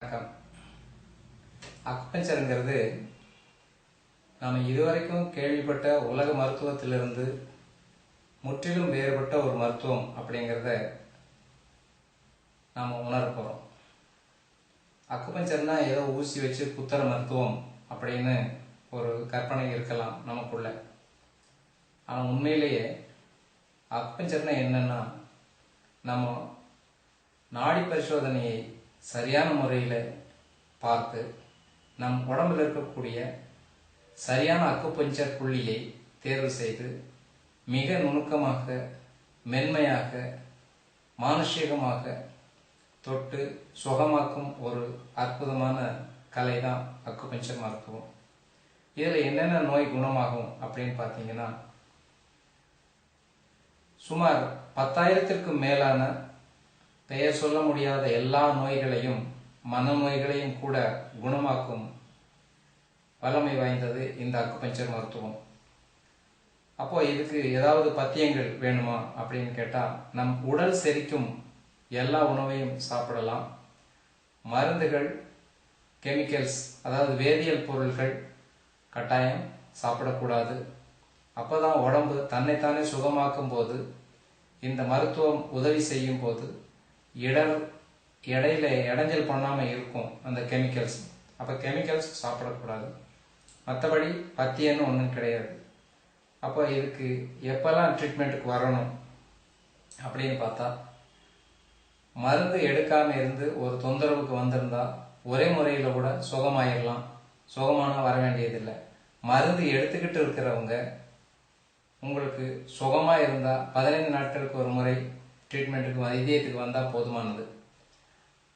வணக்கம். அக்குபஞ்சர்ங்கிறது நாம் இதுவரைக்கும் கேள்விப்பட்ட உலக மருத்துவத்திலிருந்து முற்றிலும் வேறுபட்ட ஒரு மருத்துவம் அப்படிங்கிறத நாம் உணர போகிறோம். அக்குபஞ்சர்னா ஏதோ ஊசி வச்சு குத்துற மருத்துவம் அப்படின்னு ஒரு கற்பனை இருக்கலாம் நமக்குள்ள. ஆனால் உண்மையிலேயே அக்குபஞ்சர்னா என்னன்னா, நம்ம நாடி பரிசோதனையை சரியான முறையில் பார்த்து நம் உடம்பில் இருக்கக்கூடிய சரியான அக்குபஞ்சர் புள்ளியை தேர்வு செய்து மிக நுணுக்கமாக, மென்மையாக, மானுஷிகமாக தொட்டு சுகமாக்கும் ஒரு அற்புதமான கலை தான் அக்குபஞ்சர் மருத்துவம். இதில் என்னென்ன நோய் குணமாகும் அப்படின்னு பார்த்தீங்கன்னா, சுமார் 10,000க்கும் மேலான பெயர் சொல்ல முடியாத எல்லா நோய்களையும், மனநோய்களையும் கூட குணமாக்கும் வல்லமை வாய்ந்தது இந்த அக்குபஞ்சர் மருத்துவம். அப்போ இதுக்கு ஏதாவது பத்தியங்கள் வேணுமா அப்படின்னு கேட்டால், நம் உடல் செரிக்கும் எல்லா உணவையும் சாப்பிடலாம். மருந்துகள், கெமிக்கல்ஸ், அதாவது வேதியியல் பொருட்கள் கட்டாயம் சாப்பிடக்கூடாது. அப்போதான் உடம்பு தன்னைத்தானே சுகமாக்கும் போது, இந்த மருத்துவம் உதவி செய்யும் போது இடையில இடைஞ்சல் பண்ணாமல் இருக்கும் அந்த கெமிக்கல்ஸ். அப்போ கெமிக்கல்ஸ் சாப்பிடக்கூடாது. மற்றபடி பத்தியன்னு ஒன்றும் கிடையாது. அப்போ இதுக்கு எப்பெல்லாம் ட்ரீட்மெண்ட்டுக்கு வரணும் அப்படின்னு பார்த்தா, மருந்து எடுக்காமல் இருந்து ஒரு தொந்தரவுக்கு வந்திருந்தா ஒரே முறையில் கூட சுகமாயிடலாம். சுகமான வர வேண்டியதில்லை. மருந்து எடுத்துக்கிட்டு இருக்கிறவங்க உங்களுக்கு சுகமாக இருந்தால் 15 நாட்களுக்கு ஒரு முறை ட்ரீட்மெண்ட்டுக்கு வைத்தியத்துக்கு வந்தால் போதுமானது.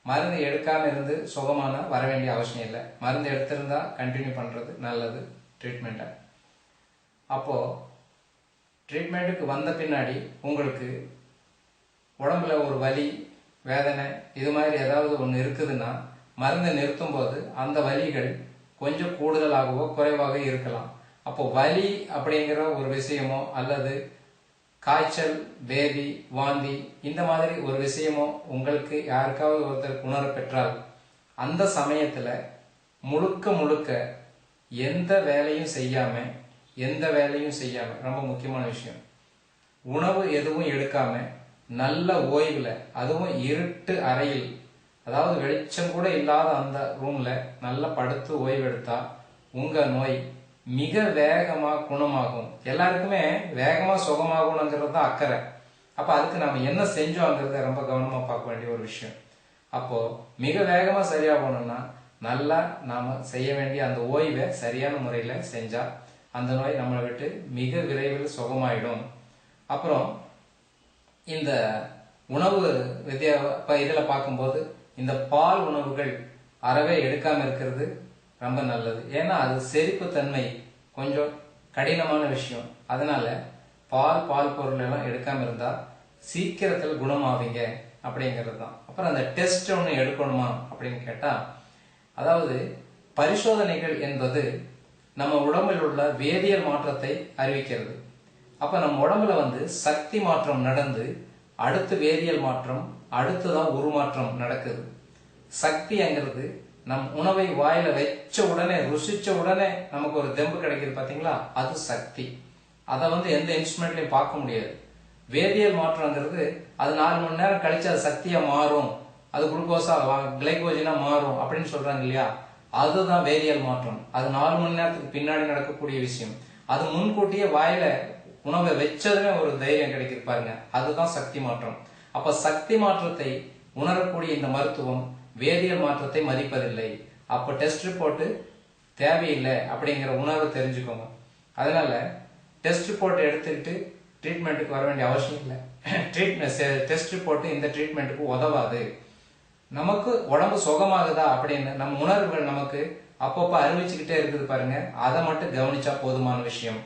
மருந்து எடுக்காமல் இருந்து சுகமான வர வேண்டிய அவசியம் இல்லை. மருந்து எடுத்திருந்தா கண்டினியூ பண்ணுறது நல்லது ட்ரீட்மெண்ட்டை. அப்போது ட்ரீட்மெண்ட்டுக்கு வந்த பின்னாடி உங்களுக்கு உடம்புல ஒரு வலி, வேதனை இது மாதிரி ஏதாவது ஒன்று இருக்குதுன்னா, மருந்தை நிறுத்தும் போது அந்த வலிகள் கொஞ்சம் கூடுதலாகவோ குறைவாக இருக்கலாம். அப்போ வலி அப்படிங்கிற ஒரு விஷயமோ அல்லது காய்ச்சல், பேதி, வாந்தி இந்த மாதிரி ஒரு விஷயமோ உங்களுக்கு யாருக்காவது ஒருத்தர் உணர பெற்றால், அந்த சமயத்தில் முழுக்க முழுக்க எந்த வேலையும் செய்யாம ரொம்ப முக்கியமான விஷயம், உணவு எதுவும் எடுக்காம நல்ல ஓய்வில், அதுவும் இருட்டு அறையில், அதாவது வெளிச்சம் கூட இல்லாத அந்த ரூம்ல நல்லா படுத்து ஓய்வெடுத்தா உங்க நோய் மிக வேகமா குணமாகும். எல்லாருக்குமே வேகமா சுகமாகணுங்கிறது தான் அக்கறை. அப்ப அதுக்கு நாம என்ன செஞ்சோங்கிறத ரொம்ப கவனமா பார்க்க வேண்டிய ஒரு விஷயம். அப்போ மிக வேகமா சரியாகணும்னா நல்லா நாம செய்ய வேண்டிய அந்த ஓய்வை சரியான முறையில செஞ்சா அந்த நோய் நம்மளை விட்டு மிக விரைவில் சுகமாயிடும். அப்புறம் இந்த உணவு இதுல பார்க்கும்போது இந்த பால் உணவுகள் அறவே எடுக்காம இருக்கிறது ரொம்ப நல்லது. ஏன்னா அது செரிப்பு தன்மை கொஞ்சம் கடினமான விஷயம். அதனால பால் பொருள் எல்லாம் எடுக்காம இருந்தா சீக்கிரத்தில் குணமாவீங்க அப்படிங்கிறது தான். அப்புறம் அந்த டெஸ்ட் ஒன்று எடுக்கணுமா அப்படின்னு கேட்டா, அதாவது பரிசோதனைகள் என்பது நம்ம உடம்பில் உள்ள வேதியியல் மாற்றத்தை அறிவிக்கிறது. அப்ப நம்ம உடம்புல சக்தி மாற்றம் நடந்து அடுத்து வேதியியல் மாற்றம், அடுத்துதான் உருமாற்றம் நடக்குது. சக்திங்கிறது நம் உணவை வாயில வச்ச உடனே, ருசிச்ச உடனே நமக்கு ஒரு தெம்பு கிடைக்குது பாத்தீங்களா, அது சக்தி. அதை எந்த இன்ஸ்ட்ருமெண்ட்லயும் பார்க்க முடியாது. வேதியியல் மாற்றம்ங்கிறது அது 4 மணி நேரம் கழிச்சு அது சக்தியா மாறும், அது குளுக்கோஸா கிளைகோஜனா மாறும் அப்படின்னு சொல்றாங்க இல்லையா, அதுதான் வேதியியல் மாற்றம். அது 4 மணி நேரத்துக்கு பின்னாடி நடக்கக்கூடிய விஷயம். அது முன்கூட்டியே வாயில உணவை வச்சதுமே ஒரு தைரியம் கிடைக்குது பாருங்க, அதுதான் சக்தி மாற்றம். அப்ப சக்தி மாற்றத்தை உணரக்கூடிய இந்த மருத்துவம் வேதியியல் மாற்றத்தை மதிப்பதில்லை. அப்ப டெஸ்ட் ரிப்போர்ட் தேவையில்லை அப்படிங்கிற உணர்வை தெரிஞ்சுக்கோங்க. அதனால டெஸ்ட் ரிப்போர்ட் எடுத்துக்கிட்டு ட்ரீட்மெண்ட்டுக்கு வர வேண்டிய அவசியம் இல்லை. டெஸ்ட் ரிப்போர்ட் இந்த ட்ரீட்மெண்ட்டுக்கு உதவாது. நமக்கு உடம்பு சுகமாகுதா அப்படின்னு நம்ம உணர்வுகள் நமக்கு அப்பப்போ அறிவிச்சுக்கிட்டே இருக்குது பாருங்க, அதை மட்டும் கவனிச்சா போதுமான விஷயம்.